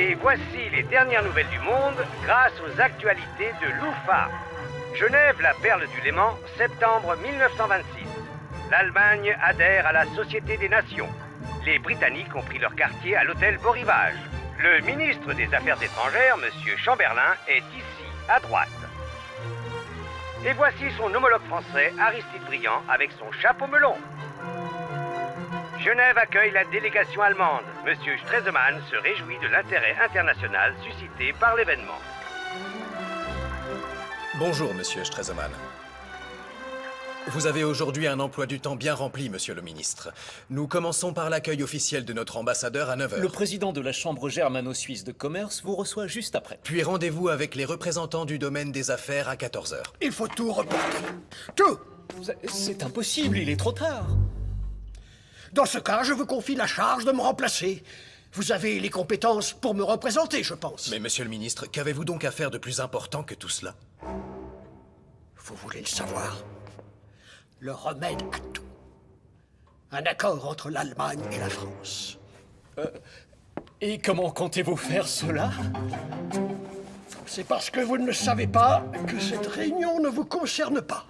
Et voici les dernières nouvelles du monde grâce aux actualités de l'UFA. Genève, la perle du Léman, septembre 1926. L'Allemagne adhère à la Société des Nations. Les Britanniques ont pris leur quartier à l'hôtel Beau Rivage. Le ministre des Affaires étrangères, M. Chamberlain, est ici, à droite. Et voici son homologue français, Aristide Briand, avec son chapeau melon. Genève accueille la délégation allemande. M. Stresemann se réjouit de l'intérêt international suscité par l'événement. Bonjour, Monsieur Stresemann. Vous avez aujourd'hui un emploi du temps bien rempli, Monsieur le ministre. Nous commençons par l'accueil officiel de notre ambassadeur à 9h. Le président de la Chambre germano-suisse de commerce vous reçoit juste après. Puis rendez-vous avec les représentants du domaine des affaires à 14h. Il faut tout reporter. Tout! C'est impossible, il est trop tard. Dans ce cas, je vous confie la charge de me remplacer. Vous avez les compétences pour me représenter, je pense. Mais Monsieur le ministre, qu'avez-vous donc à faire de plus important que tout cela? Vous voulez le savoir? Le remède à tout. Un accord entre l'Allemagne et la France. Et comment comptez-vous faire cela? C'est parce que vous ne le savez pas que cette réunion ne vous concerne pas.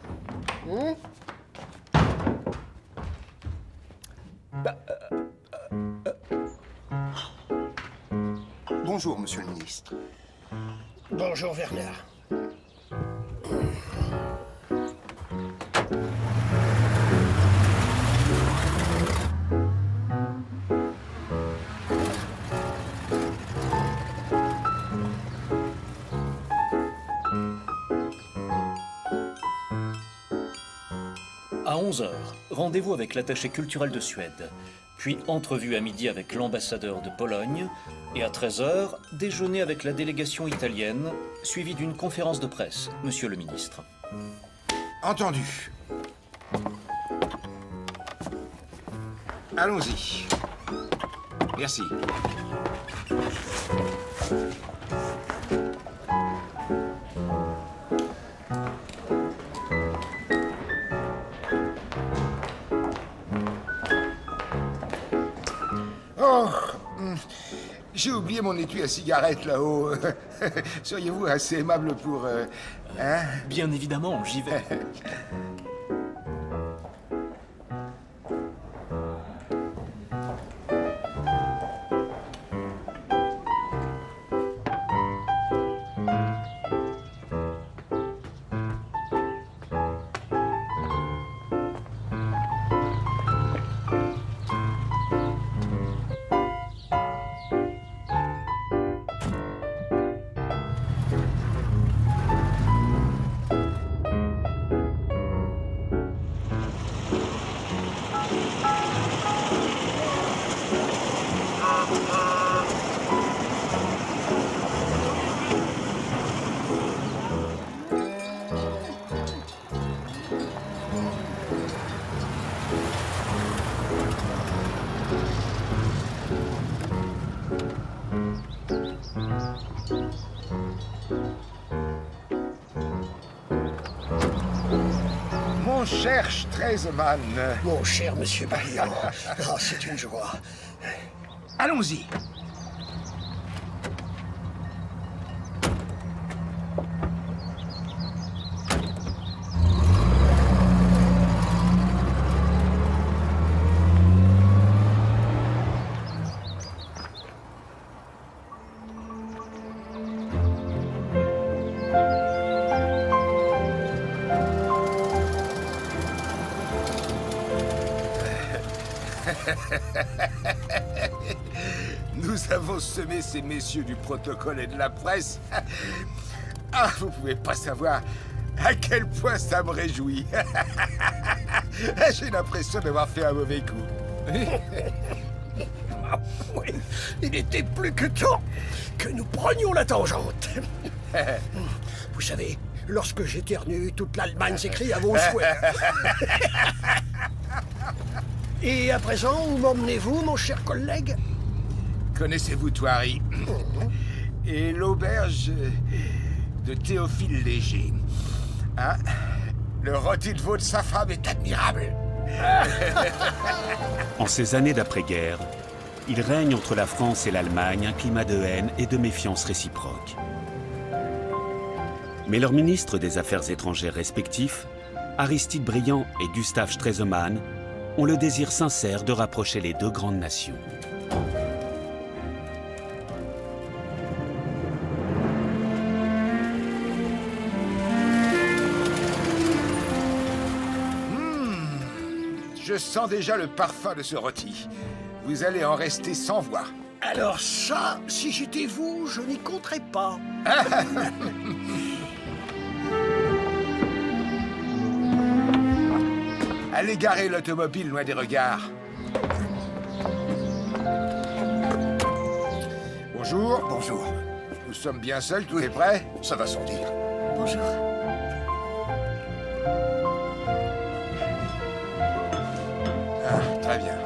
Bonjour, monsieur le ministre. Bonjour, Werner. À 11h, rendez-vous avec l'attaché culturel de Suède. Puis entrevue à midi avec l'ambassadeur de Pologne. Et à 13h, déjeuner avec la délégation italienne, suivi d'une conférence de presse, monsieur le ministre. Entendu. Allons-y. Merci. J'ai oublié mon étui à cigarette là-haut. Seriez-vous assez aimable pour... hein? Bien évidemment, j'y vais. Mon cher Stresemann. Mon cher monsieur Briand. Ah, c'est une joie. Allons-y. Nous avons semé ces messieurs du protocole et de la presse. Ah, vous pouvez pas savoir à quel point ça me réjouit. J'ai l'impression d'avoir fait un mauvais coup. Oui, il était plus que temps que nous prenions la tangente. Vous savez, lorsque j'éternue, toute l'Allemagne s'écrie à vos souhaits. Et à présent, où m'emmenez-vous, mon cher collègue? Connaissez-vous Thoiry et l'auberge de Théophile Léger? Hein? Le rôti de veau de sa femme est admirable. En ces années d'après-guerre, il règne entre la France et l'Allemagne un climat de haine et de méfiance réciproque. Mais leurs ministres des Affaires étrangères respectifs, Aristide Briand et Gustav Stresemann, ont le désir sincère de rapprocher les deux grandes nations. Je sens déjà le parfum de ce rôti. Vous allez en rester sans voix. Alors ça, si j'étais vous, je n'y compterais pas. Allez garer l'automobile loin des regards. Bonjour. Bonjour. Nous sommes bien seuls, tout est prêt? Ça va sans dire. Bonjour. Ah, très bien.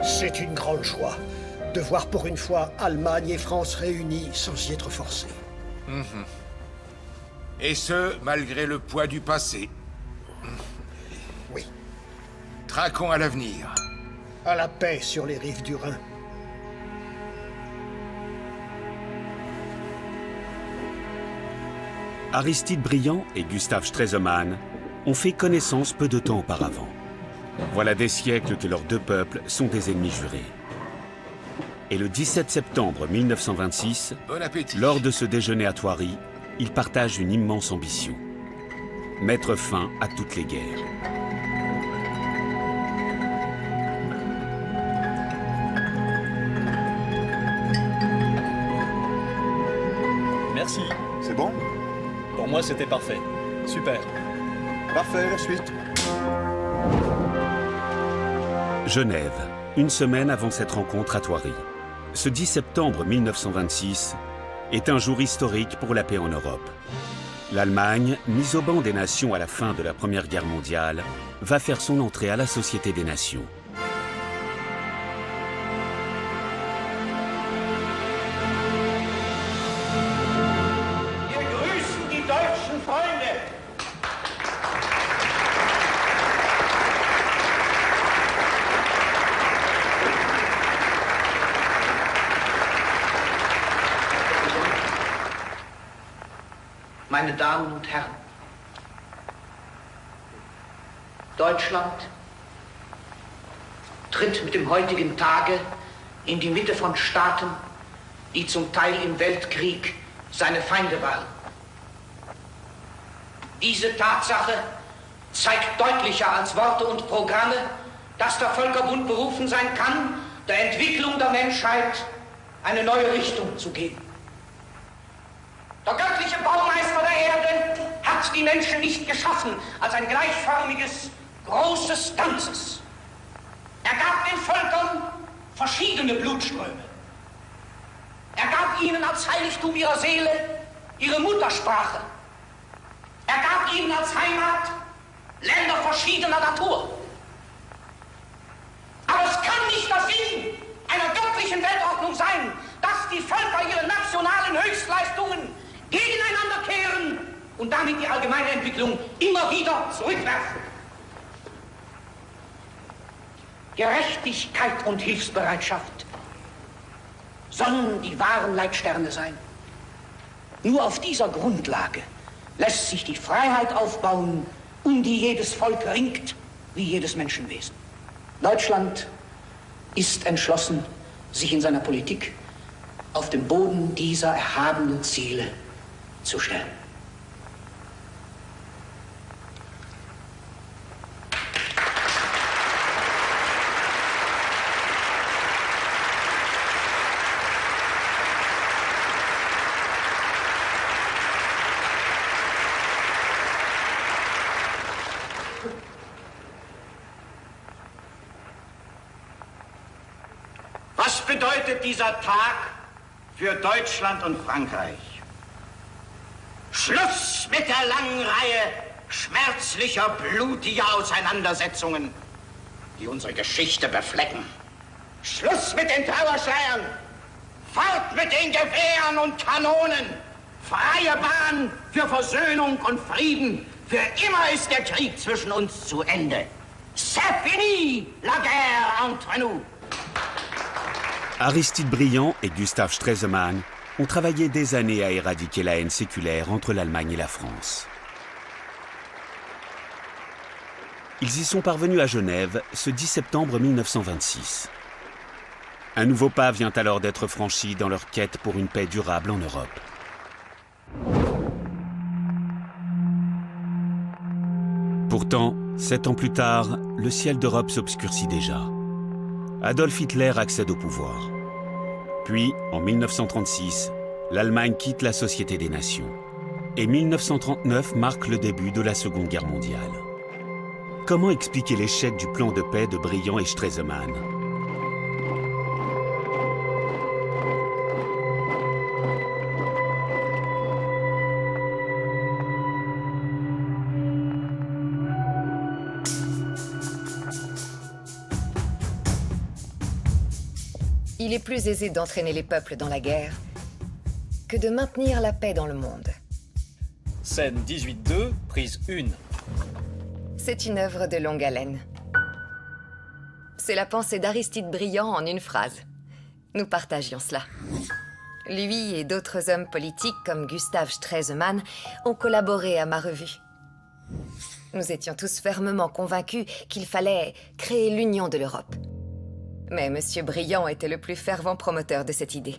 C'est une grande joie de voir pour une fois Allemagne et France réunies sans y être forcées. Et ce, malgré le poids du passé. Oui, Traquons à l'avenir. à la paix sur les rives du Rhin. Aristide Briand et Gustav Stresemann ont fait connaissance peu de temps auparavant. Voilà des siècles que leurs deux peuples sont des ennemis jurés. Et le 17 septembre 1926, Bon appétit. lors de ce déjeuner à Thoiry, ils partagent une immense ambition. Mettre fin à toutes les guerres. Merci. C'est bon? Pour moi, c'était parfait. Super. Parfait, la suite. Genève, une semaine avant cette rencontre à Thoiry. Ce 10 septembre 1926 est un jour historique pour la paix en Europe. L'Allemagne, mise au banc des nations à la fin de la Première Guerre mondiale, va faire son entrée à la Société des Nations. Wir grüßen die deutschen Freunde. Meine Damen und Herren, Deutschland tritt mit dem heutigen Tage in die Mitte von Staaten, die zum Teil im Weltkrieg seine Feinde waren. Diese Tatsache zeigt deutlicher als Worte und Programme, dass der Völkerbund berufen sein kann, der Entwicklung der Menschheit eine neue Richtung zu geben. Der göttliche Baumeister der Erde hat die Menschen nicht geschaffen als ein gleichförmiges, großes Ganzes. Er gab den Völkern verschiedene Blutströme. Er gab ihnen als Heiligtum ihrer Seele ihre Muttersprache. Er gab ihnen als Heimat Länder verschiedener Natur. Aber es kann nicht der Sinn einer göttlichen Weltordnung sein, dass die Völker ihre nationalen Höchstleistungen gegeneinander kehren und damit die allgemeine Entwicklung immer wieder zurückwerfen. Gerechtigkeit und Hilfsbereitschaft sollen die wahren Leitsterne sein. Nur auf dieser Grundlage lässt sich die Freiheit aufbauen, um die jedes Volk ringt, wie jedes Menschenwesen. Deutschland ist entschlossen, sich in seiner Politik auf den Boden dieser erhabenen Ziele zu stellen. Was bedeutet dieser Tag für Deutschland und Frankreich? Schluss mit der langen Reihe schmerzlicher, blutiger Auseinandersetzungen, die unsere Geschichte beflecken. Schluss mit den Trauerschleiern, fort mit den Gewehren und Kanonen, Freie Bahn für Versöhnung und Frieden. Für immer ist der Krieg zwischen uns zu Ende. C'est fini, la guerre entre nous. Aristide Briand et Gustave Stresemann ont travaillé des années à éradiquer la haine séculaire entre l'Allemagne et la France. Ils y sont parvenus à Genève ce 10 septembre 1926. Un nouveau pas vient alors d'être franchi dans leur quête pour une paix durable en Europe. Pourtant, 7 ans plus tard, le ciel d'Europe s'obscurcit déjà. Adolf Hitler accède au pouvoir. Puis, en 1936, l'Allemagne quitte la Société des Nations. Et 1939 marque le début de la Seconde Guerre mondiale. Comment expliquer l'échec du plan de paix de Briand et Stresemann? Il est plus aisé d'entraîner les peuples dans la guerre que de maintenir la paix dans le monde. Scène 18-2, prise 1. C'est une œuvre de longue haleine. C'est la pensée d'Aristide Briand en une phrase. Nous partagions cela. Lui et d'autres hommes politiques comme Gustave Stresemann ont collaboré à ma revue. Nous étions tous fermement convaincus qu'il fallait créer l'union de l'Europe. Mais M. Briand était le plus fervent promoteur de cette idée.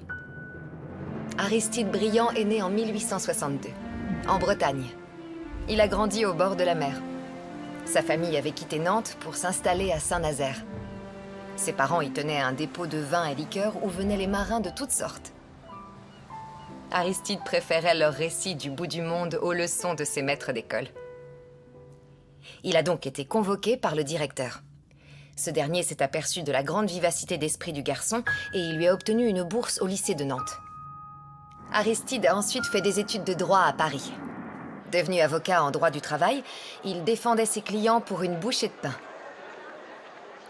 Aristide Briand est né en 1862, en Bretagne. Il a grandi au bord de la mer. Sa famille avait quitté Nantes pour s'installer à Saint-Nazaire. Ses parents y tenaient un dépôt de vin et liqueurs où venaient les marins de toutes sortes. Aristide préférait leurs récits du bout du monde aux leçons de ses maîtres d'école. Il a donc été convoqué par le directeur. Ce dernier s'est aperçu de la grande vivacité d'esprit du garçon et il lui a obtenu une bourse au lycée de Nantes. Aristide a ensuite fait des études de droit à Paris. Devenu avocat en droit du travail, il défendait ses clients pour une bouchée de pain.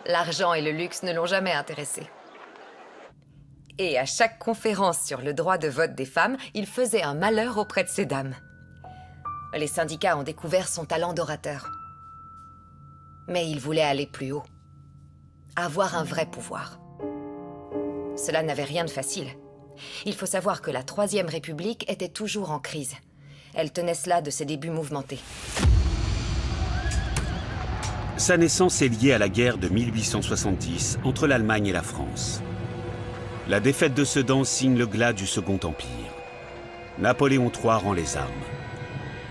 L'argent et le luxe ne l'ont jamais intéressé. Et à chaque conférence sur le droit de vote des femmes, il faisait un malheur auprès de ces dames. Les syndicats ont découvert son talent d'orateur. Mais il voulait aller plus haut. Avoir un vrai pouvoir. Cela n'avait rien de facile. Il faut savoir que la Troisième République était toujours en crise. Elle tenait cela de ses débuts mouvementés. Sa naissance est liée à la guerre de 1870 entre l'Allemagne et la France. La défaite de Sedan signe le glas du Second Empire. Napoléon III rend les armes.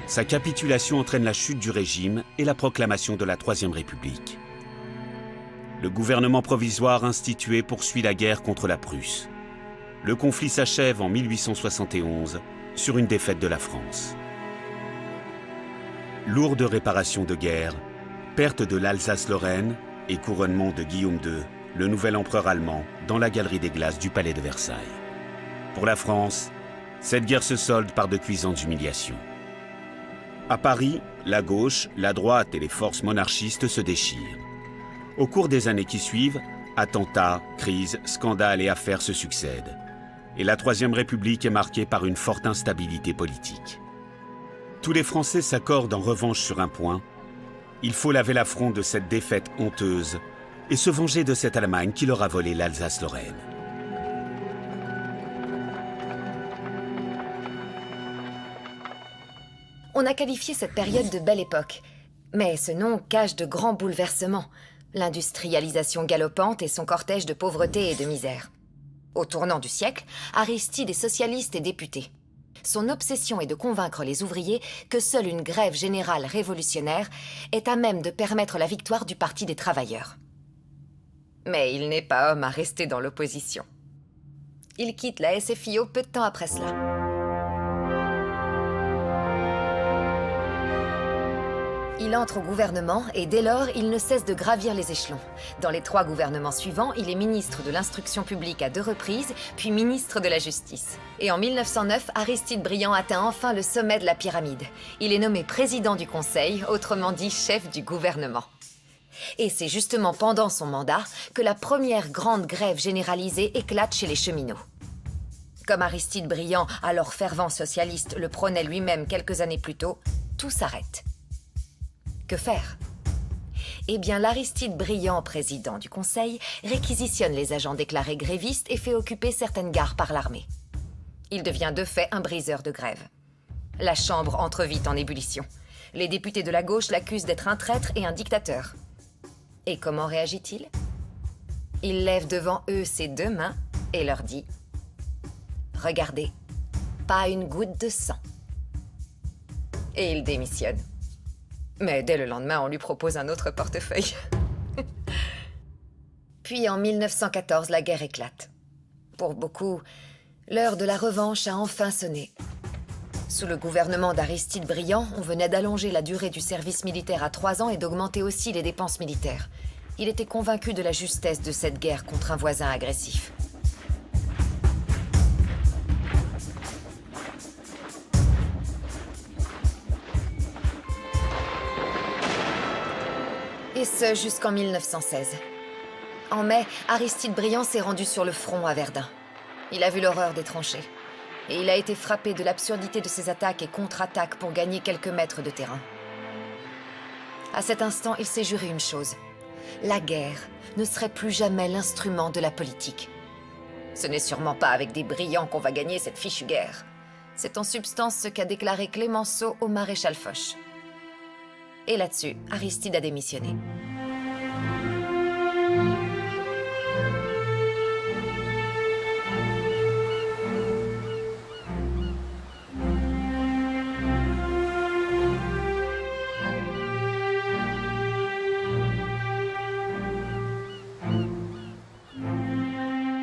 Sa capitulation entraîne la chute du régime et la proclamation de la Troisième République. Le gouvernement provisoire institué poursuit la guerre contre la Prusse. Le conflit s'achève en 1871 sur une défaite de la France. Lourde réparation de guerre, perte de l'Alsace-Lorraine et couronnement de Guillaume II, le nouvel empereur allemand, dans la galerie des glaces du palais de Versailles. Pour la France, cette guerre se solde par de cuisantes humiliations. À Paris, la gauche, la droite et les forces monarchistes se déchirent. Au cours des années qui suivent, attentats, crises, scandales et affaires se succèdent. Et la Troisième République est marquée par une forte instabilité politique. Tous les Français s'accordent en revanche sur un point. Il faut laver l'affront de cette défaite honteuse et se venger de cette Allemagne qui leur a volé l'Alsace-Lorraine. On a qualifié cette période de belle époque. Mais ce nom cache de grands bouleversements. L'industrialisation galopante et son cortège de pauvreté et de misère. Au tournant du siècle, Aristide est socialiste et député. Son obsession est de convaincre les ouvriers que seule une grève générale révolutionnaire est à même de permettre la victoire du Parti des travailleurs. Mais il n'est pas homme à rester dans l'opposition. Il quitte la SFIO peu de temps après cela. Il entre au gouvernement et dès lors, il ne cesse de gravir les échelons. Dans les 3 gouvernements suivants, il est ministre de l'Instruction publique à 2 reprises, puis ministre de la Justice. Et en 1909, Aristide Briand atteint enfin le sommet de la pyramide. Il est nommé président du Conseil, autrement dit chef du gouvernement. Et c'est justement pendant son mandat que la première grande grève généralisée éclate chez les cheminots. Comme Aristide Briand, alors fervent socialiste, le prônait lui-même quelques années plus tôt, tout s'arrête. Que faire? Eh bien, l'Aristide Briand, président du Conseil, réquisitionne les agents déclarés grévistes et fait occuper certaines gares par l'armée. Il devient de fait un briseur de grève. La Chambre entre vite en ébullition. Les députés de la gauche l'accusent d'être un traître et un dictateur. Et comment réagit-il? Il lève devant eux ses deux mains et leur dit « Regardez, pas une goutte de sang. » Et il démissionne. Mais dès le lendemain, on lui propose un autre portefeuille. Puis en 1914, la guerre éclate. Pour beaucoup, l'heure de la revanche a enfin sonné. Sous le gouvernement d'Aristide Briand, on venait d'allonger la durée du service militaire à 3 ans et d'augmenter aussi les dépenses militaires. Il était convaincu de la justesse de cette guerre contre un voisin agressif. Et ce, jusqu'en 1916. En mai, Aristide Briand s'est rendu sur le front à Verdun. Il a vu l'horreur des tranchées. Et il a été frappé de l'absurdité de ses attaques et contre-attaques pour gagner quelques mètres de terrain. À cet instant, il s'est juré une chose. La guerre ne serait plus jamais l'instrument de la politique. Ce n'est sûrement pas avec des brillants qu'on va gagner cette fichue guerre. C'est en substance ce qu'a déclaré Clémenceau au maréchal Foch. Et là-dessus, Aristide a démissionné.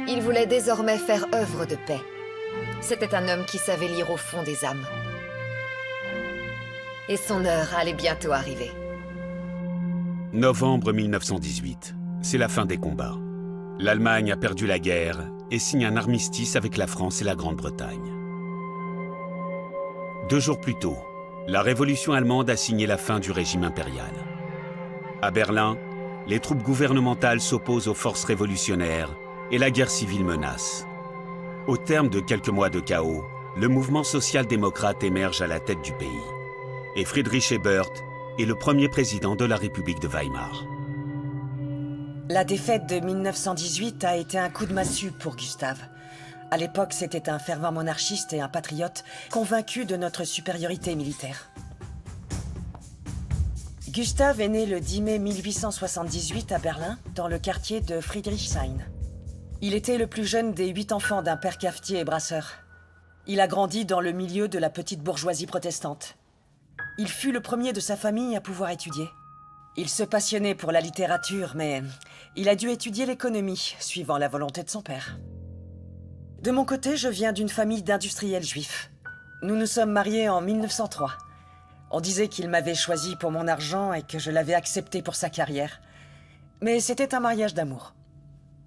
Il voulait désormais faire œuvre de paix. C'était un homme qui savait lire au fond des âmes. Et son heure allait bientôt arriver. Novembre 1918. C'est la fin des combats. L'Allemagne a perdu la guerre et signe un armistice avec la France et la Grande-Bretagne. 2 jours plus tôt, la révolution allemande a signé la fin du régime impérial. À Berlin, les troupes gouvernementales s'opposent aux forces révolutionnaires et la guerre civile menace. Au terme de quelques mois de chaos, le mouvement social-démocrate émerge à la tête du pays. Et Friedrich Ebert est le premier président de la République de Weimar. La défaite de 1918 a été un coup de massue pour Gustave. À l'époque, c'était un fervent monarchiste et un patriote convaincu de notre supériorité militaire. Gustave est né le 10 mai 1878 à Berlin, dans le quartier de Friedrichshain. Il était le plus jeune des 8 enfants d'un père cafetier et brasseur. Il a grandi dans le milieu de la petite bourgeoisie protestante. Il fut le premier de sa famille à pouvoir étudier. Il se passionnait pour la littérature, mais il a dû étudier l'économie, suivant la volonté de son père. De mon côté, je viens d'une famille d'industriels juifs. Nous nous sommes mariés en 1903. On disait qu'il m'avait choisi pour mon argent et que je l'avais accepté pour sa carrière. Mais c'était un mariage d'amour.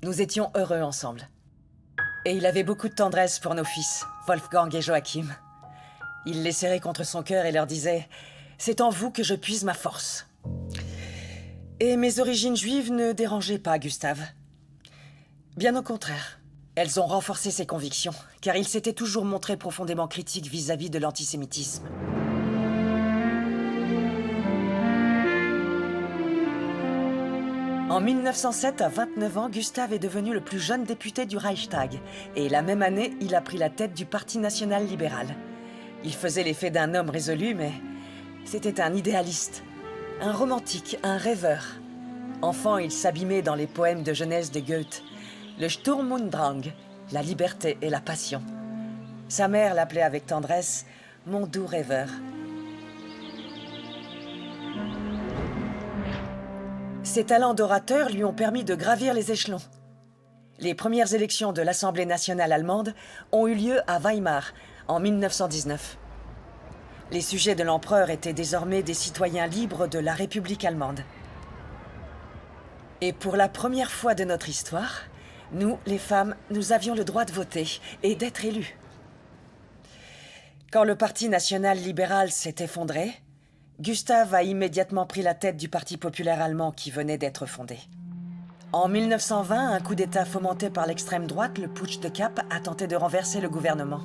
Nous étions heureux ensemble. Et il avait beaucoup de tendresse pour nos fils, Wolfgang et Joachim. Il les serrait contre son cœur et leur disait « C'est en vous que je puise ma force ». Et mes origines juives ne dérangeaient pas Gustave. Bien au contraire, elles ont renforcé ses convictions, car il s'était toujours montré profondément critique vis-à-vis de l'antisémitisme. En 1907, à 29 ans, Gustave est devenu le plus jeune député du Reichstag. Et la même année, il a pris la tête du Parti national libéral. Il faisait l'effet d'un homme résolu, mais c'était un idéaliste, un romantique, un rêveur. Enfant, il s'abîmait dans les poèmes de jeunesse de Goethe, le Sturm und Drang, la liberté et la passion. Sa mère l'appelait avec tendresse « mon doux rêveur ». Ses talents d'orateur lui ont permis de gravir les échelons. Les premières élections de l'Assemblée nationale allemande ont eu lieu à Weimar, en 1919. Les sujets de l'empereur étaient désormais des citoyens libres de la République allemande. Et pour la première fois de notre histoire, nous, les femmes, nous avions le droit de voter et d'être élus. Quand le Parti national libéral s'est effondré, Gustave a immédiatement pris la tête du Parti populaire allemand qui venait d'être fondé. En 1920, un coup d'État fomenté par l'extrême droite, le putsch de Kapp, a tenté de renverser le gouvernement.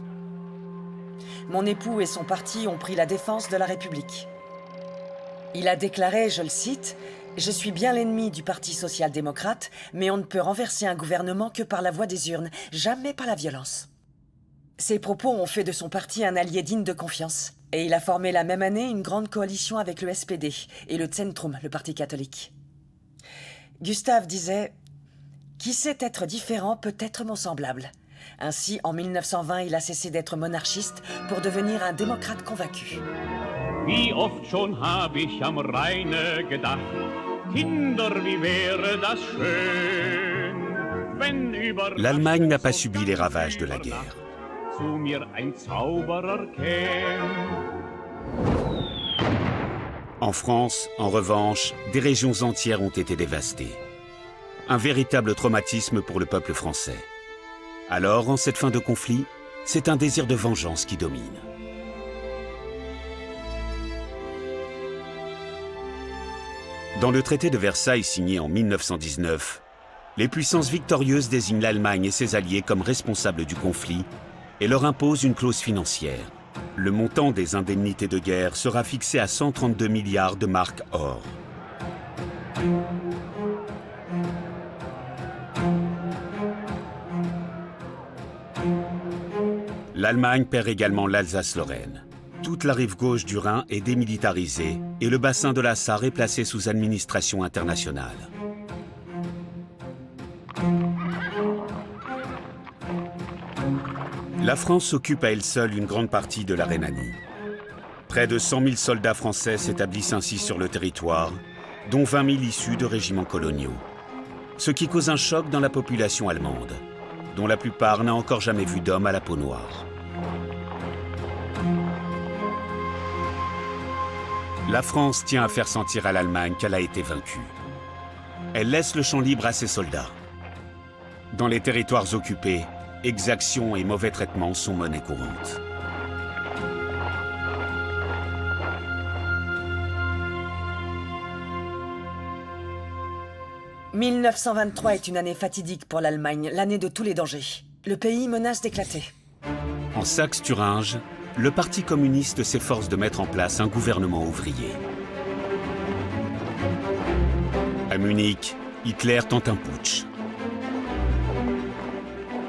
Mon époux et son parti ont pris la défense de la République. Il a déclaré, je le cite, « Je suis bien l'ennemi du Parti social-démocrate, mais on ne peut renverser un gouvernement que par la voie des urnes, jamais par la violence. » Ces propos ont fait de son parti un allié digne de confiance. Et il a formé la même année une grande coalition avec le SPD et le Zentrum, le parti catholique. Gustave disait « Qui sait être différent peut être mon semblable ». Ainsi, en 1920, il a cessé d'être monarchiste pour devenir un démocrate convaincu. Wie oft schon hab ich am Rheine gedacht, Kinder, wie wäre das schön, wenn über L'Allemagne n'a pas subi les ravages de la guerre. zu mir ein Zauberer käm. En France, en revanche, des régions entières ont été dévastées. Un véritable traumatisme pour le peuple français. Alors, en cette fin de conflit, c'est un désir de vengeance qui domine. Dans le traité de Versailles signé en 1919, les puissances victorieuses désignent l'Allemagne et ses alliés comme responsables du conflit et leur imposent une clause financière. Le montant des indemnités de guerre sera fixé à 132 milliards de marks or. L'Allemagne perd également l'Alsace-Lorraine. Toute la rive gauche du Rhin est démilitarisée et le bassin de la Sarre est placé sous administration internationale. La France occupe à elle seule une grande partie de la Rhénanie. Près de 100 000 soldats français s'établissent ainsi sur le territoire, dont 20 000 issus de régiments coloniaux. Ce qui cause un choc dans la population allemande, dont la plupart n'a encore jamais vu d'homme à la peau noire. La France tient à faire sentir à l'Allemagne qu'elle a été vaincue. Elle laisse le champ libre à ses soldats. Dans les territoires occupés, exactions et mauvais traitements sont monnaie courante. « 1923 est une année fatidique pour l'Allemagne, l'année de tous les dangers. Le pays menace d'éclater. En Saxe-Thuringe, le Parti communiste s'efforce de mettre en place un gouvernement ouvrier. À Munich, Hitler tente un putsch.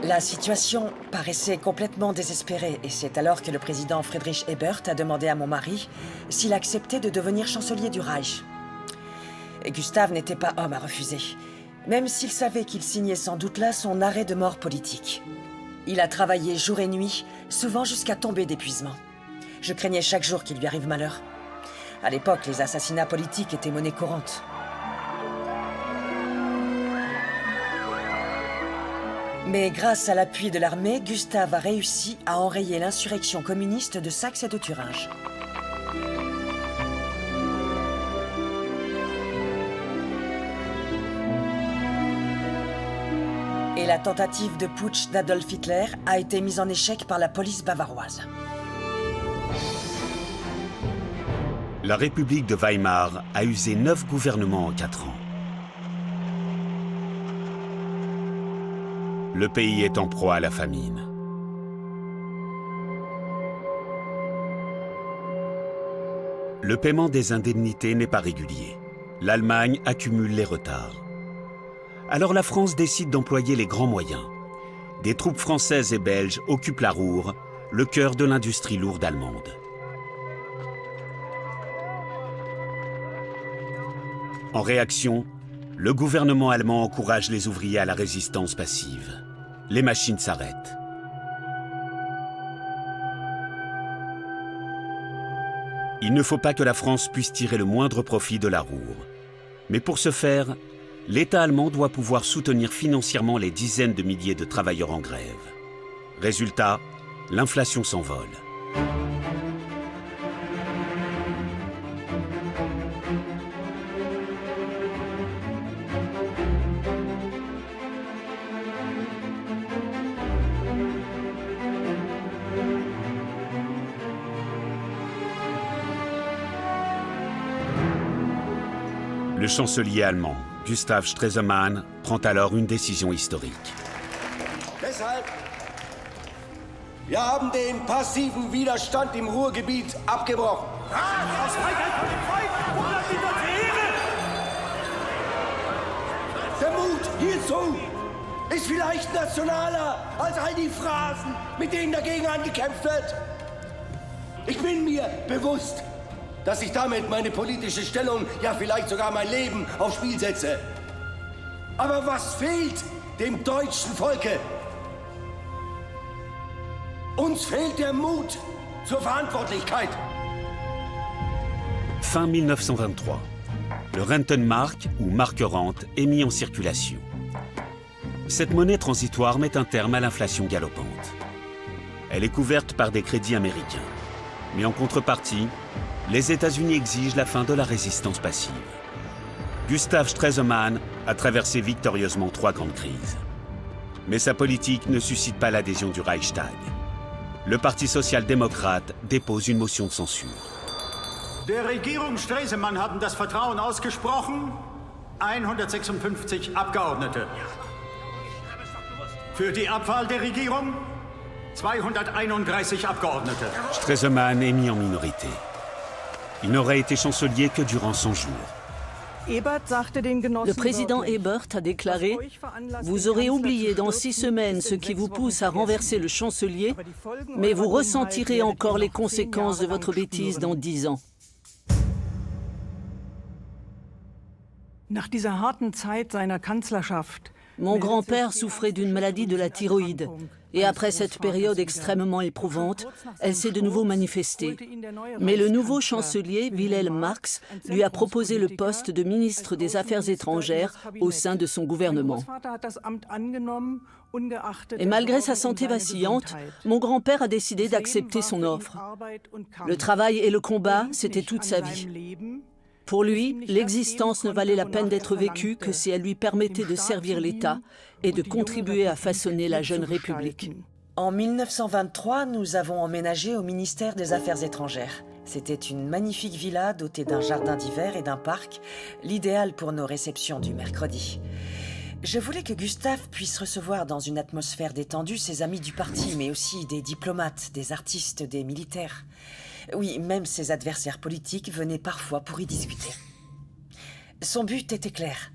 La situation paraissait complètement désespérée et c'est alors que le président Friedrich Ebert a demandé à mon mari s'il acceptait de devenir chancelier du Reich. Et Gustave n'était pas homme à refuser, même s'il savait qu'il signait sans doute là son arrêt de mort politique. Il a travaillé jour et nuit, souvent jusqu'à tomber d'épuisement. Je craignais chaque jour qu'il lui arrive malheur. À l'époque, les assassinats politiques étaient monnaie courante. Mais grâce à l'appui de l'armée, Gustave a réussi à enrayer l'insurrection communiste de Saxe et de Thuringe. Et la tentative de putsch d'Adolf Hitler a été mise en échec par la police bavaroise. La République de Weimar a usé 9 gouvernements en 4 ans. Le pays est en proie à la famine. Le paiement des indemnités n'est pas régulier. L'Allemagne accumule les retards. Alors la France décide d'employer les grands moyens. Des troupes françaises et belges occupent la Ruhr, le cœur de l'industrie lourde allemande. En réaction, le gouvernement allemand encourage les ouvriers à la résistance passive. Les machines s'arrêtent. Il ne faut pas que la France puisse tirer le moindre profit de la Ruhr. Mais pour ce faire, l'État allemand doit pouvoir soutenir financièrement les dizaines de milliers de travailleurs en grève. Résultat, l'inflation s'envole. Le chancelier allemand, Gustav Stresemann prend alors une décision historique. Deshalb, wir haben den passiven Widerstand im Ruhrgebiet abgebrochen. Der Mut hierzu ist vielleicht nationaler als all die Phrasen, mit denen dagegen angekämpft wird. Ich bin mir bewusst, dass ich damit meine politische Stellung, ja vielleicht sogar mein Leben aufs Spiel setze. Aber was fehlt dem deutschen Volke? Uns fehlt der Mut zur Verantwortlichkeit. Fin 1923. Le Rentenmark, ou marque rente, est mis en circulation. Cette monnaie transitoire met un terme à l'inflation galopante. Elle est couverte par des crédits américains. Mais en contrepartie, les États-Unis exigent la fin de la résistance passive. Gustav Stresemann a traversé victorieusement 3 grandes crises. Mais sa politique ne suscite pas l'adhésion du Reichstag. Le Parti social-démocrate dépose une motion de censure. Der Regierung Stresemann haben das Vertrauen ausgesprochen 156 Abgeordnete. Für die Abwahl der Regierung 231 Abgeordnete. Stresemann est mis en minorité. Il n'aurait été chancelier que durant 100 jours. Le président Ebert a déclaré « Vous aurez oublié dans 6 semaines ce qui vous pousse à renverser le chancelier, mais vous ressentirez encore les conséquences de votre bêtise dans 10 ans. » Mon grand-père souffrait d'une maladie de la thyroïde. Et après cette période extrêmement éprouvante, elle s'est de nouveau manifestée. Mais le nouveau chancelier, Wilhelm Marx, lui a proposé le poste de ministre des Affaires étrangères au sein de son gouvernement. Et malgré sa santé vacillante, mon grand-père a décidé d'accepter son offre. Le travail et le combat, c'était toute sa vie. Pour lui, l'existence ne valait la peine d'être vécue que si elle lui permettait de servir l'État et de contribuer à façonner la jeune République. En 1923, nous avons emménagé au ministère des Affaires étrangères. C'était une magnifique villa dotée d'un jardin d'hiver et d'un parc, l'idéal pour nos réceptions du mercredi. Je voulais que Gustave puisse recevoir dans une atmosphère détendue ses amis du parti, mais aussi des diplomates, des artistes, des militaires. Oui, même ses adversaires politiques venaient parfois pour y discuter. Son but était clair.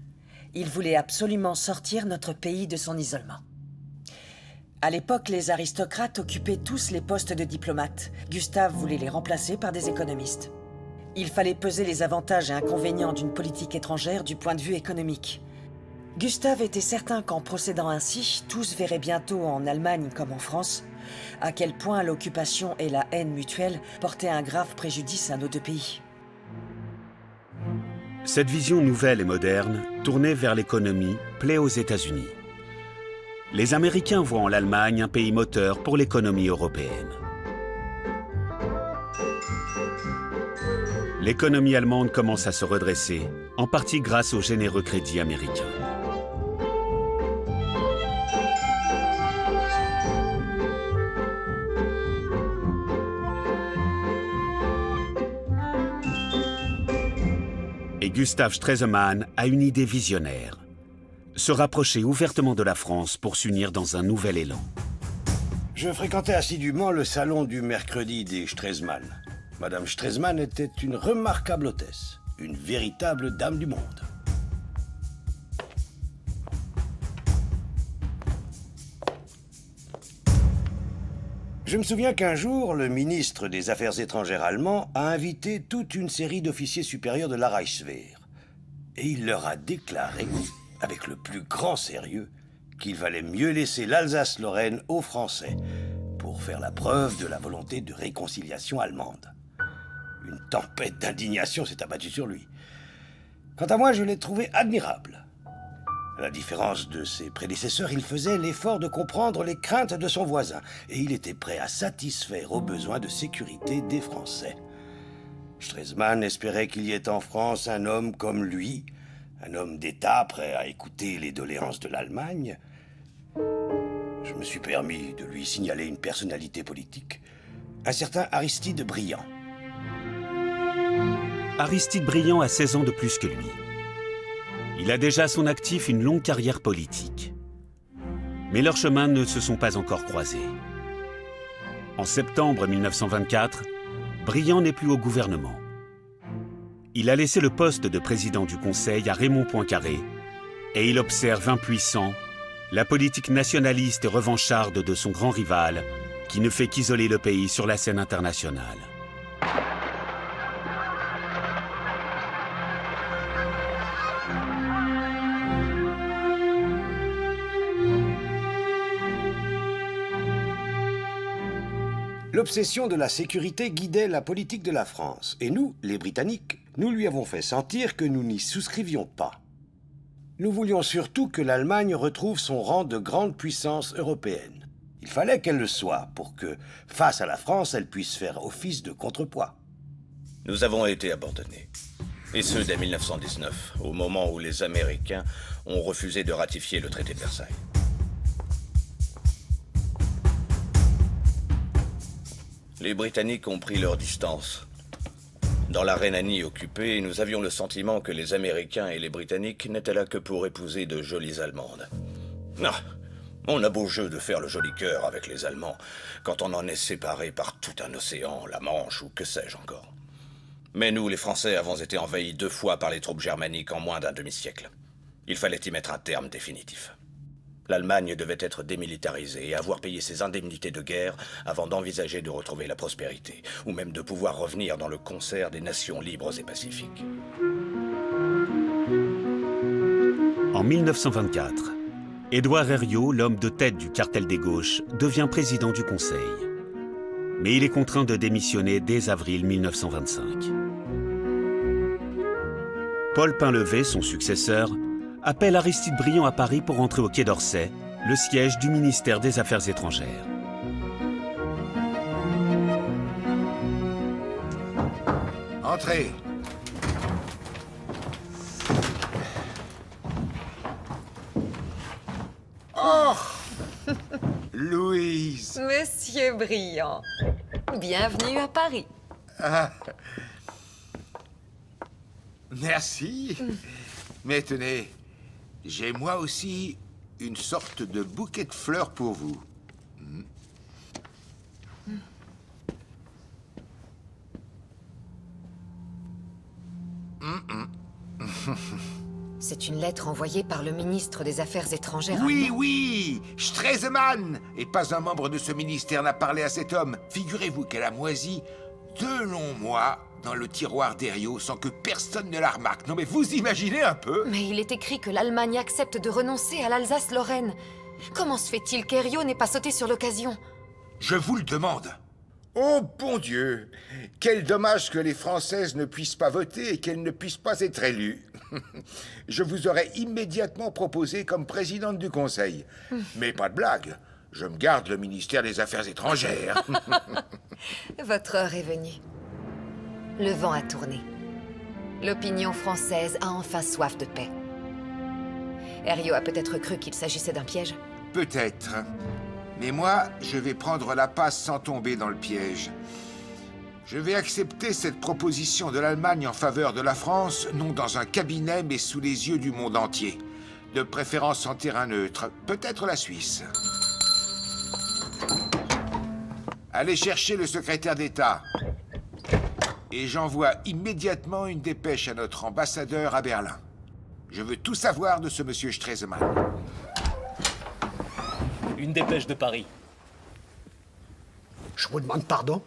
Il voulait absolument sortir notre pays de son isolement. À l'époque, les aristocrates occupaient tous les postes de diplomates. Gustave voulait les remplacer par des économistes. Il fallait peser les avantages et inconvénients d'une politique étrangère du point de vue économique. Gustave était certain qu'en procédant ainsi, tous verraient bientôt en Allemagne comme en France à quel point l'occupation et la haine mutuelle portaient un grave préjudice à nos 2 pays. Cette vision nouvelle et moderne, tournée vers l'économie, plaît aux États-Unis. Les Américains voient en l'Allemagne un pays moteur pour l'économie européenne. L'économie allemande commence à se redresser, en partie grâce aux généreux crédits américains. Et Gustav Stresemann a une idée visionnaire. Se rapprocher ouvertement de la France pour s'unir dans un nouvel élan. Je fréquentais assidûment le salon du mercredi des Stresemann. Madame Stresemann était une remarquable hôtesse, une véritable dame du monde. Je me souviens qu'un jour, le ministre des Affaires étrangères allemand a invité toute une série d'officiers supérieurs de la Reichswehr. Et il leur a déclaré, avec le plus grand sérieux, qu'il valait mieux laisser l'Alsace-Lorraine aux Français pour faire la preuve de la volonté de réconciliation allemande. Une tempête d'indignation s'est abattue sur lui. Quant à moi, je l'ai trouvé admirable. À la différence de ses prédécesseurs, il faisait l'effort de comprendre les craintes de son voisin et il était prêt à satisfaire aux besoins de sécurité des Français. Stresemann espérait qu'il y ait en France un homme comme lui, un homme d'État prêt à écouter les doléances de l'Allemagne. Je me suis permis de lui signaler une personnalité politique, un certain Aristide Briand. Aristide Briand a 16 ans de plus que lui. Il a déjà à son actif une longue carrière politique. Mais leurs chemins ne se sont pas encore croisés. En septembre 1924, Briand n'est plus au gouvernement. Il a laissé le poste de président du Conseil à Raymond Poincaré et il observe impuissant la politique nationaliste et revancharde de son grand rival qui ne fait qu'isoler le pays sur la scène internationale. L'obsession de la sécurité guidait la politique de la France. Et nous, les Britanniques, nous lui avons fait sentir que nous n'y souscrivions pas. Nous voulions surtout que l'Allemagne retrouve son rang de grande puissance européenne. Il fallait qu'elle le soit pour que, face à la France, elle puisse faire office de contrepoids. Nous avons été abandonnés. Et ce, dès 1919, au moment où les Américains ont refusé de ratifier le traité de Versailles. Les Britanniques ont pris leur distance. Dans la Rhénanie occupée, nous avions le sentiment que les Américains et les Britanniques n'étaient là que pour épouser de jolies Allemandes. Non, on a beau jeu de faire le joli cœur avec les Allemands, quand on en est séparé par tout un océan, la Manche ou que sais-je encore. Mais nous, les Français, avons été envahis 2 fois par les troupes germaniques en moins d'un demi-siècle. Il fallait y mettre un terme définitif. L'Allemagne devait être démilitarisée et avoir payé ses indemnités de guerre avant d'envisager de retrouver la prospérité, ou même de pouvoir revenir dans le concert des nations libres et pacifiques. En 1924, Édouard Herriot, l'homme de tête du cartel des gauches, devient président du Conseil. Mais il est contraint de démissionner dès avril 1925. Paul Painlevé, son successeur, appelle Aristide Briand à Paris pour entrer au Quai d'Orsay, le siège du ministère des Affaires étrangères. Entrez. Oh Louise. Monsieur Briand, bienvenue à Paris. Ah. Merci. Mais tenez, j'ai moi aussi une sorte de bouquet de fleurs pour vous. C'est une lettre envoyée par le ministre des Affaires étrangères. Oui, allemand. oui, Stresemann. Et pas un membre de ce ministère n'a parlé à cet homme. Figurez-vous qu'elle a moisi 2 longs mois dans le tiroir d'Herriot sans que personne ne la remarque. Non mais vous imaginez un peu? Mais il est écrit que l'Allemagne accepte de renoncer à l'Alsace-Lorraine. Comment se fait-il qu'Herriot n'ait pas sauté sur l'occasion? Je vous le demande. Oh bon Dieu! Quel dommage que les Françaises ne puissent pas voter et qu'elles ne puissent pas être élues. Je vous aurais immédiatement proposé comme présidente du Conseil. Mais pas de blague, je me garde le ministère des Affaires étrangères. Votre heure est venue. Le vent a tourné. L'opinion française a enfin soif de paix. Herriot a peut-être cru qu'il s'agissait d'un piège. Peut-être. Mais moi, je vais prendre la passe sans tomber dans le piège. Je vais accepter cette proposition de l'Allemagne en faveur de la France, non dans un cabinet, mais sous les yeux du monde entier. De préférence en terrain neutre, peut-être la Suisse. Allez chercher le secrétaire d'État. Et j'envoie immédiatement une dépêche à notre ambassadeur à Berlin. Je veux tout savoir de ce monsieur Stresemann. Une dépêche de Paris. Je vous demande pardon.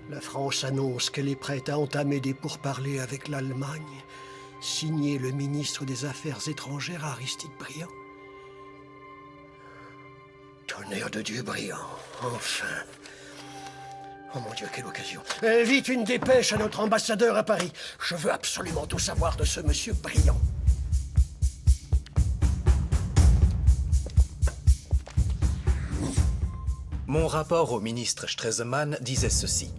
La France annonce qu'elle est prête à entamer des pourparlers avec l'Allemagne, signé le ministre des Affaires étrangères Aristide Briand. Tonnerre de Dieu, Briand, enfin. Oh mon Dieu, quelle occasion. Vite une dépêche à notre ambassadeur à Paris. Je veux absolument tout savoir de ce monsieur Briand. Mon rapport au ministre Stresemann disait ceci.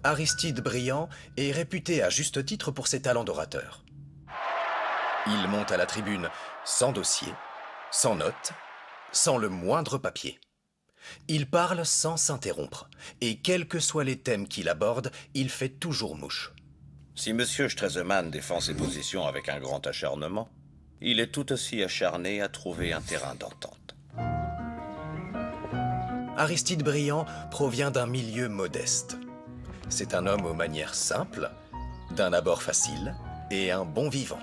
Aristide Briand est réputé à juste titre pour ses talents d'orateur. Il monte à la tribune sans dossier, sans notes, sans le moindre papier. Il parle sans s'interrompre, et quels que soient les thèmes qu'il aborde, il fait toujours mouche. Si M. Stresemann défend ses positions avec un grand acharnement, il est tout aussi acharné à trouver un terrain d'entente. Aristide Briand provient d'un milieu modeste. C'est un homme aux manières simples, d'un abord facile et un bon vivant.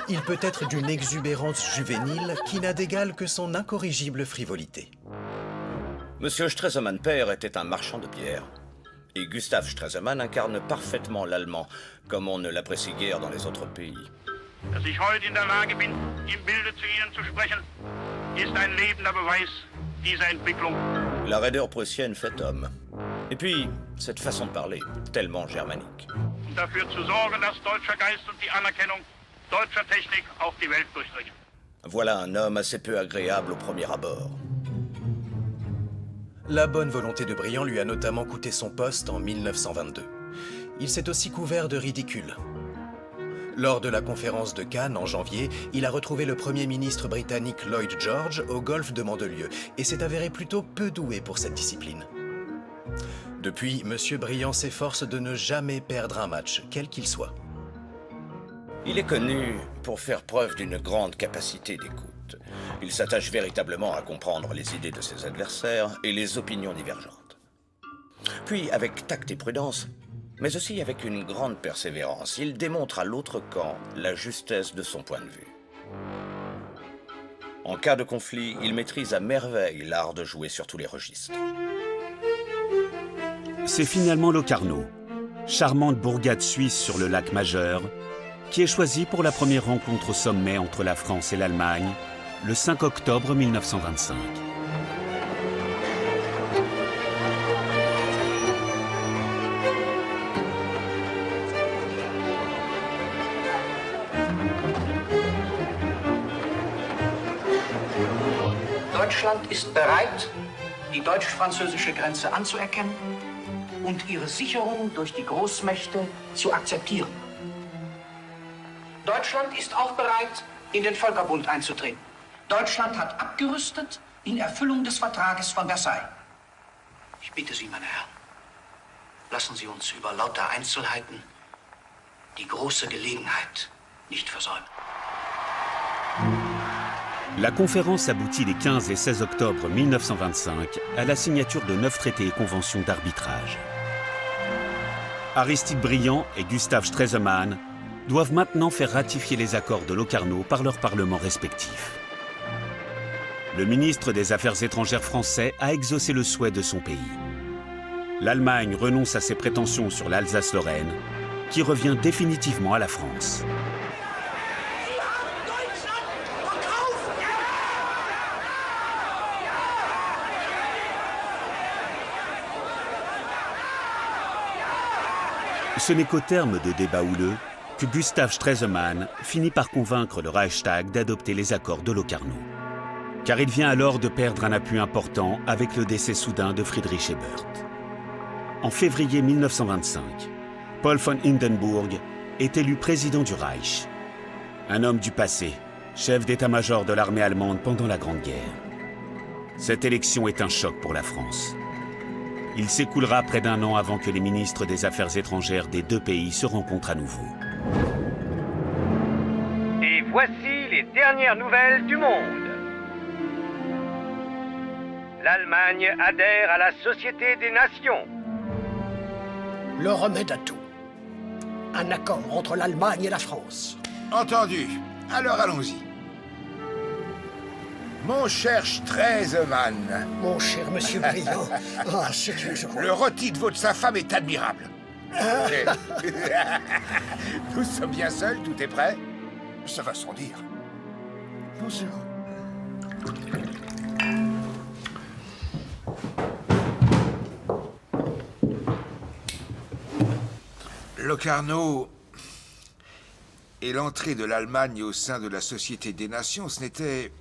Il peut être d'une exubérance juvénile qui n'a d'égal que son incorrigible frivolité. M. Stresemann père était un marchand de bière. Et Gustav Stresemann incarne parfaitement l'allemand, comme on ne l'apprécie guère dans les autres pays. Dass ich heute in der Lage bin, im Bilde zu Ihnen zu sprechen, ist ein lebender Beweis dieser Entwicklung. La raideur prussienne fait homme. Et puis, cette façon de parler, tellement germanique. Um dafür zu sorgen, dass deutscher Geist und die Anerkennung deutscher Technik auch die Welt durchdringen. Voilà un homme assez peu agréable au premier abord. La bonne volonté de Briand lui a notamment coûté son poste en 1922. Il s'est aussi couvert de ridicule. Lors de la conférence de Cannes en janvier, il a retrouvé le Premier ministre britannique Lloyd George au golfe de Mandelieu et s'est avéré plutôt peu doué pour cette discipline. Depuis, M. Briand s'efforce de ne jamais perdre un match, quel qu'il soit. Il est connu pour faire preuve d'une grande capacité d'écoute. Il s'attache véritablement à comprendre les idées de ses adversaires et les opinions divergentes. Puis, avec tact et prudence, mais aussi avec une grande persévérance, il démontre à l'autre camp la justesse de son point de vue. En cas de conflit, il maîtrise à merveille l'art de jouer sur tous les registres. C'est finalement Locarno, charmante bourgade suisse sur le lac Majeur, qui est choisie pour la première rencontre au sommet entre la France et l'Allemagne, le 5 octobre 1925. Deutschland ist bereit, die deutsch-französische Grenze anzuerkennen und ihre Sicherung durch die Großmächte zu akzeptieren. Deutschland ist auch bereit, in den Völkerbund einzutreten. Deutschland hat abgerüstet in Erfüllung des Vertrages von Versailles. Ich bitte Sie, meine Herren, lassen Sie uns über lauter Einzelheiten die große Gelegenheit nicht versäumen. La conférence aboutit les 15 et 16 octobre 1925 à la signature de 9 traités et conventions d'arbitrage. Aristide Briand et Gustav Stresemann doivent maintenant faire ratifier les accords de Locarno par leurs parlements respectifs. Le ministre des Affaires étrangères français a exaucé le souhait de son pays. L'Allemagne renonce à ses prétentions sur l'Alsace-Lorraine, qui revient définitivement à la France. Ce n'est qu'au terme de débats houleux que Gustav Stresemann finit par convaincre le Reichstag d'adopter les accords de Locarno. Car il vient alors de perdre un appui important avec le décès soudain de Friedrich Ebert. En février 1925, Paul von Hindenburg est élu président du Reich. Un homme du passé, chef d'état-major de l'armée allemande pendant la Grande Guerre. Cette élection est un choc pour la France. Il s'écoulera près d'un an avant que les ministres des Affaires étrangères des deux pays se rencontrent à nouveau. Et voici les dernières nouvelles du monde. L'Allemagne adhère à la Société des Nations. Le remède à tout. Un accord entre l'Allemagne et la France. Entendu. Alors allons-y. Mon cher Stresemann. Mon cher monsieur Briand. Ah, c'est que je crois. Le rôti de votre sa femme est admirable. Nous sommes bien seuls, tout est prêt? Ça va sans dire. Bonjour. Locarno et l'entrée de l'Allemagne au sein de la Société des Nations, ce n'était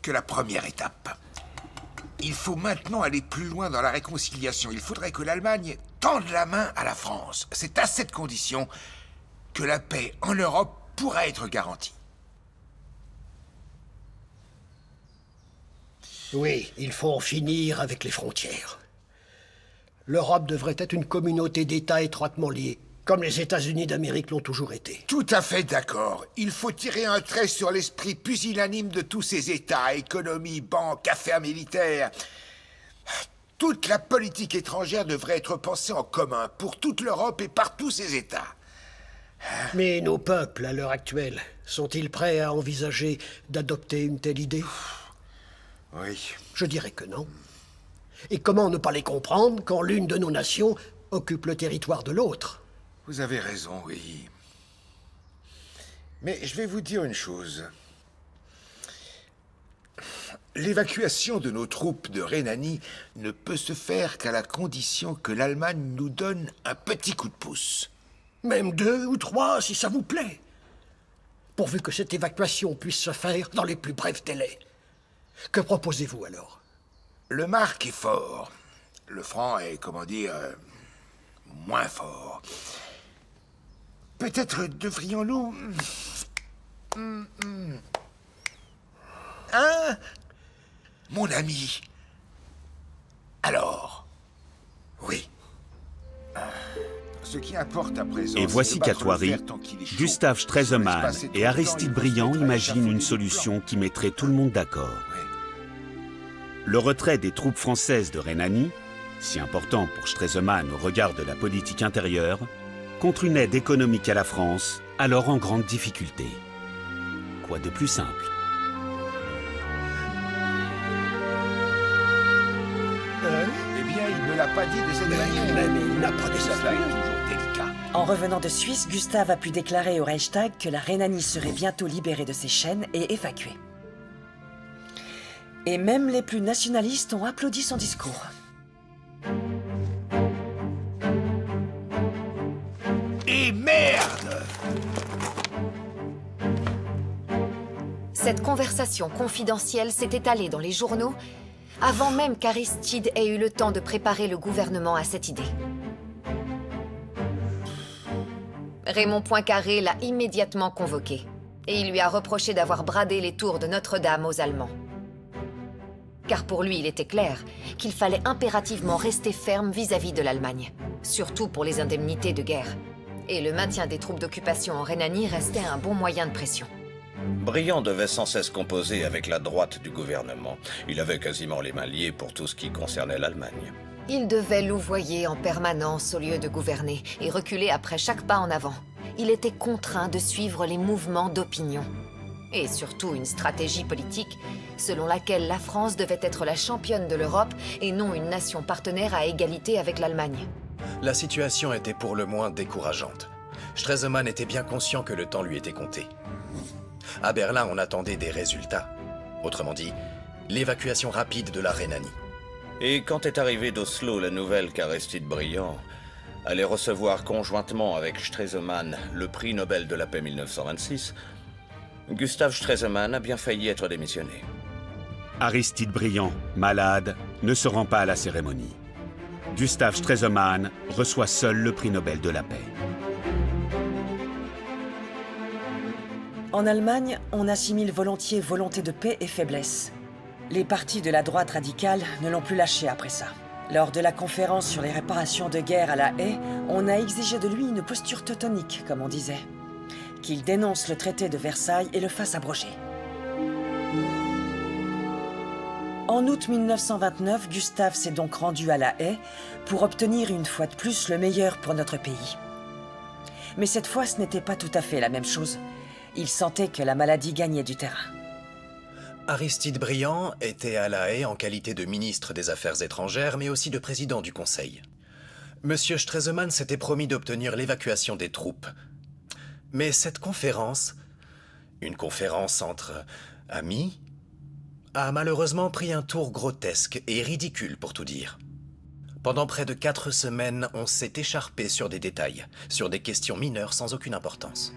que la première étape. Il faut maintenant aller plus loin dans la réconciliation. Il faudrait que l'Allemagne tende la main à la France. C'est à cette condition que la paix en Europe pourra être garantie. Oui, il faut en finir avec les frontières. L'Europe devrait être une communauté d'États étroitement liés, comme les États-Unis d'Amérique l'ont toujours été. Tout à fait d'accord. Il faut tirer un trait sur l'esprit pusillanime de tous ces États, économie, banque, affaires militaires. Toute la politique étrangère devrait être pensée en commun pour toute l'Europe et par tous ces États. Mais nos peuples, à l'heure actuelle, sont-ils prêts à envisager d'adopter une telle idée? Oui. Je dirais que non. Et comment ne pas les comprendre quand l'une de nos nations occupe le territoire de l'autre? Vous avez raison, oui. Mais je vais vous dire une chose. L'évacuation de nos troupes de Rhénanie ne peut se faire qu'à la condition que l'Allemagne nous donne un petit coup de pouce. Même 2 ou 3, si ça vous plaît. Pourvu que cette évacuation puisse se faire dans les plus brefs délais. Que proposez-vous alors? Le mark est fort. Le franc est, comment dire, moins fort. Peut-être devrions-nous... Hein? Mon ami. Alors? Oui. Ce qui importe à présent... Et voici qu'à Thoiry, Gustave Stresemann et Aristide Briand imaginent une solution qui mettrait tout le monde d'accord. Le retrait des troupes françaises de Rhénanie, si important pour Stresemann au regard de la politique intérieure, contre une aide économique à la France, alors en grande difficulté. Quoi de plus simple? Eh bien, il ne l'a pas dit de cette manière. Mais il n'a pas des Cela est toujours délicat. En revenant de Suisse, Gustave a pu déclarer au Reichstag que la Rhénanie serait bientôt libérée de ses chaînes et évacuée. Et même les plus nationalistes ont applaudi son discours. Et merde! Cette conversation confidentielle s'est étalée dans les journaux avant même qu'Aristide ait eu le temps de préparer le gouvernement à cette idée. Raymond Poincaré l'a immédiatement convoqué et il lui a reproché d'avoir bradé les tours de Notre-Dame aux Allemands. Car pour lui, il était clair qu'il fallait impérativement rester ferme vis-à-vis de l'Allemagne, surtout pour les indemnités de guerre. Et le maintien des troupes d'occupation en Rhénanie restait un bon moyen de pression. Briand devait sans cesse composer avec la droite du gouvernement. Il avait quasiment les mains liées pour tout ce qui concernait l'Allemagne. Il devait louvoyer en permanence au lieu de gouverner et reculer après chaque pas en avant. Il était contraint de suivre les mouvements d'opinion. Et surtout une stratégie politique selon laquelle la France devait être la championne de l'Europe et non une nation partenaire à égalité avec l'Allemagne. La situation était pour le moins décourageante. Stresemann était bien conscient que le temps lui était compté. À Berlin, on attendait des résultats. Autrement dit, l'évacuation rapide de la Rhénanie. Et quand est arrivée d'Oslo la nouvelle qu'Aristide Briand allait recevoir conjointement avec Stresemann le prix Nobel de la paix 1926, Gustave Stresemann a bien failli être démissionné. Aristide Briand, malade, ne se rend pas à la cérémonie. Gustave Stresemann reçoit seul le prix Nobel de la paix. En Allemagne, on assimile volontiers volonté de paix et faiblesse. Les partis de la droite radicale ne l'ont plus lâché après ça. Lors de la conférence sur les réparations de guerre à La Haye, on a exigé de lui une posture teutonique, comme on disait. Qu'il dénonce le traité de Versailles et le fasse abroger. En août 1929, Gustave s'est donc rendu à La Haye pour obtenir une fois de plus le meilleur pour notre pays. Mais cette fois, ce n'était pas tout à fait la même chose. Il sentait que la maladie gagnait du terrain. Aristide Briand était à La Haye en qualité de ministre des Affaires étrangères, mais aussi de président du Conseil. Monsieur Stresemann s'était promis d'obtenir l'évacuation des troupes. Mais cette conférence, une conférence entre amis, a malheureusement pris un tour grotesque et ridicule pour tout dire. Pendant près de 4 semaines, on s'est écharpé sur des détails, sur des questions mineures sans aucune importance.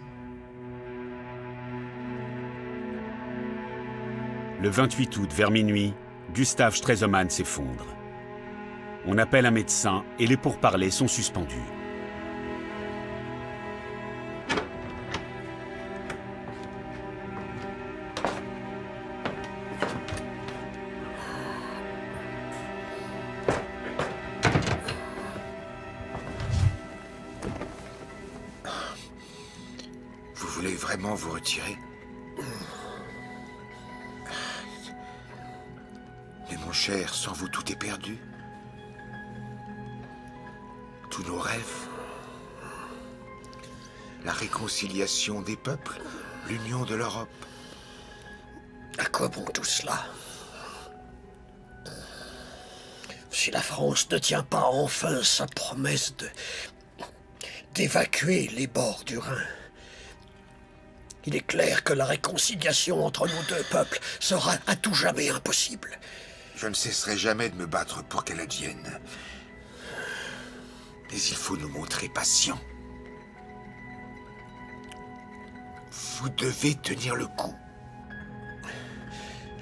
Le 28 août, vers minuit, Gustave Stresemann s'effondre. On appelle un médecin et les pourparlers sont suspendus. vraiment vous retirer? Mais mon cher, sans vous tout est perdu. Tous nos rêves. La réconciliation des peuples, l'union de l'Europe. À quoi bon tout cela? Si la France ne tient pas enfin sa promesse d'évacuer les bords du Rhin, il est clair que la réconciliation entre nos deux peuples sera à tout jamais impossible. Je ne cesserai jamais de me battre pour qu'elle advienne. Mais il faut nous montrer patients. Vous devez tenir le coup.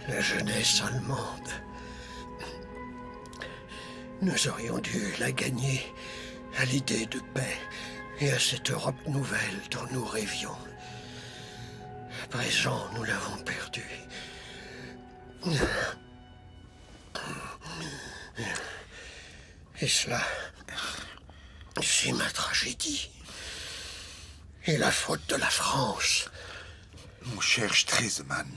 La jeunesse allemande. Nous aurions dû la gagner à l'idée de paix et à cette Europe nouvelle dont nous rêvions. À présent, nous l'avons perdue. Et cela, c'est ma tragédie. Et la faute de la France. Mon cher Stresemann.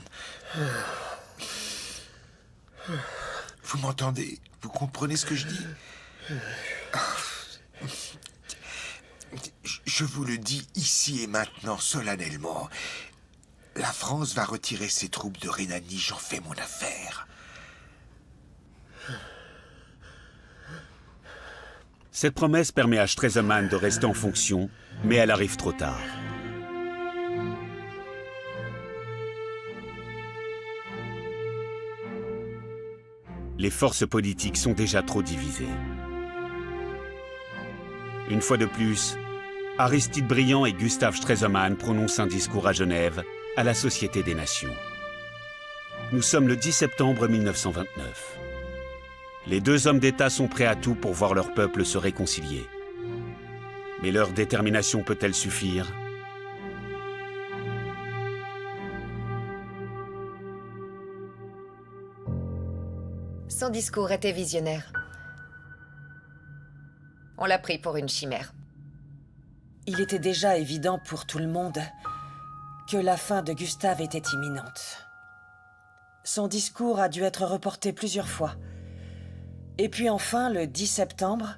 Vous m'entendez? Vous comprenez ce que je dis? Je vous le dis ici et maintenant, solennellement. La France va retirer ses troupes de Rhénanie, j'en fais mon affaire. Cette promesse permet à Stresemann de rester en fonction, mais elle arrive trop tard. Les forces politiques sont déjà trop divisées. Une fois de plus, Aristide Briand et Gustave Stresemann prononcent un discours à Genève, à la Société des Nations. Nous sommes le 10 septembre 1929. Les deux hommes d'État sont prêts à tout pour voir leur peuple se réconcilier. Mais leur détermination peut-elle suffire ? Son discours était visionnaire. On l'a pris pour une chimère. Il était déjà évident pour tout le monde que la fin de Gustave était imminente. Son discours a dû être reporté plusieurs fois. Et puis enfin, le 10 septembre,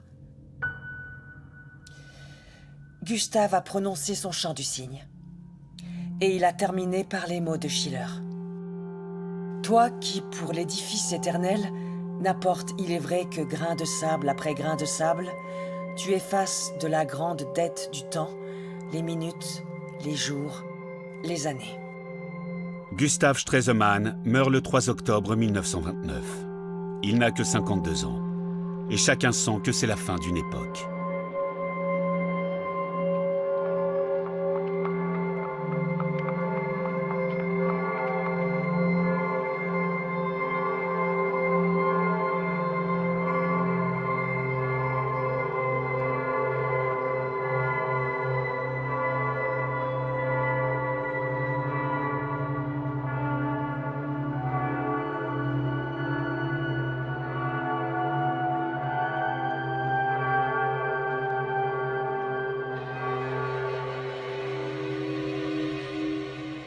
Gustave a prononcé son chant du cygne. Et il a terminé par les mots de Schiller. Toi qui, pour l'édifice éternel, n'apporte, il est vrai, que grain de sable après grain de sable, tu effaces de la grande dette du temps, les minutes, les jours, les années. Gustave Stresemann meurt le 3 octobre 1929. Il n'a que 52 ans. Et chacun sent que c'est la fin d'une époque.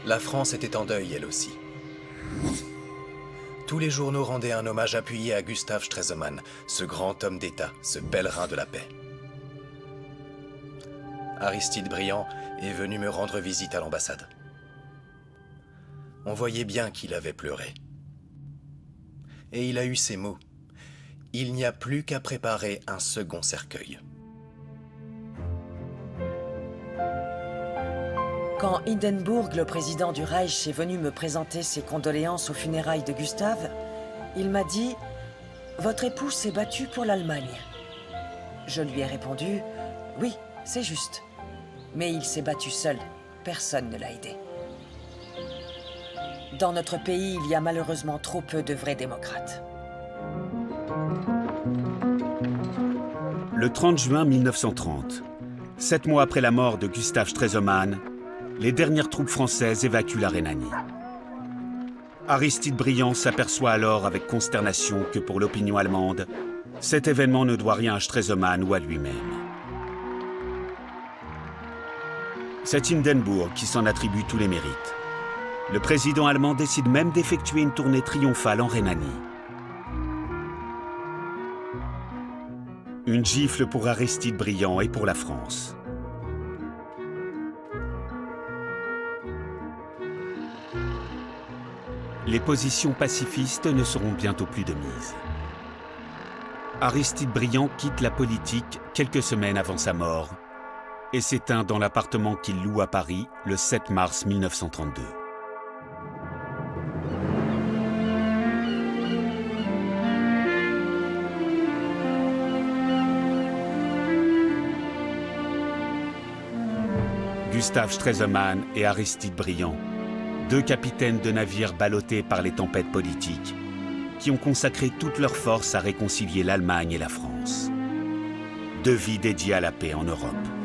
La France était en deuil, elle aussi. Tous les journaux rendaient un hommage appuyé à Gustave Stresemann, ce grand homme d'État, ce pèlerin de la paix. Aristide Briand est venu me rendre visite à l'ambassade. On voyait bien qu'il avait pleuré. Et il a eu ces mots. Il n'y a plus qu'à préparer un second cercueil. Quand Hindenburg, le président du Reich, est venu me présenter ses condoléances aux funérailles de Gustave, il m'a dit « Votre époux s'est battu pour l'Allemagne ». Je lui ai répondu « Oui, c'est juste. Mais il s'est battu seul. Personne ne l'a aidé. » Dans notre pays, il y a malheureusement trop peu de vrais démocrates. Le 30 juin 1930, 7 mois après la mort de Gustave Stresemann, les dernières troupes françaises évacuent la Rhénanie. Aristide Briand s'aperçoit alors avec consternation que pour l'opinion allemande, cet événement ne doit rien à Stresemann ou à lui-même. C'est Hindenburg qui s'en attribue tous les mérites. Le président allemand décide même d'effectuer une tournée triomphale en Rhénanie. Une gifle pour Aristide Briand et pour la France. Les positions pacifistes ne seront bientôt plus de mise. Aristide Briand quitte la politique quelques semaines avant sa mort et s'éteint dans l'appartement qu'il loue à Paris le 7 mars 1932. Gustave Stresemann et Aristide Briand, deux capitaines de navires ballottés par les tempêtes politiques, qui ont consacré toutes leurs forces à réconcilier l'Allemagne et la France. Deux vies dédiées à la paix en Europe.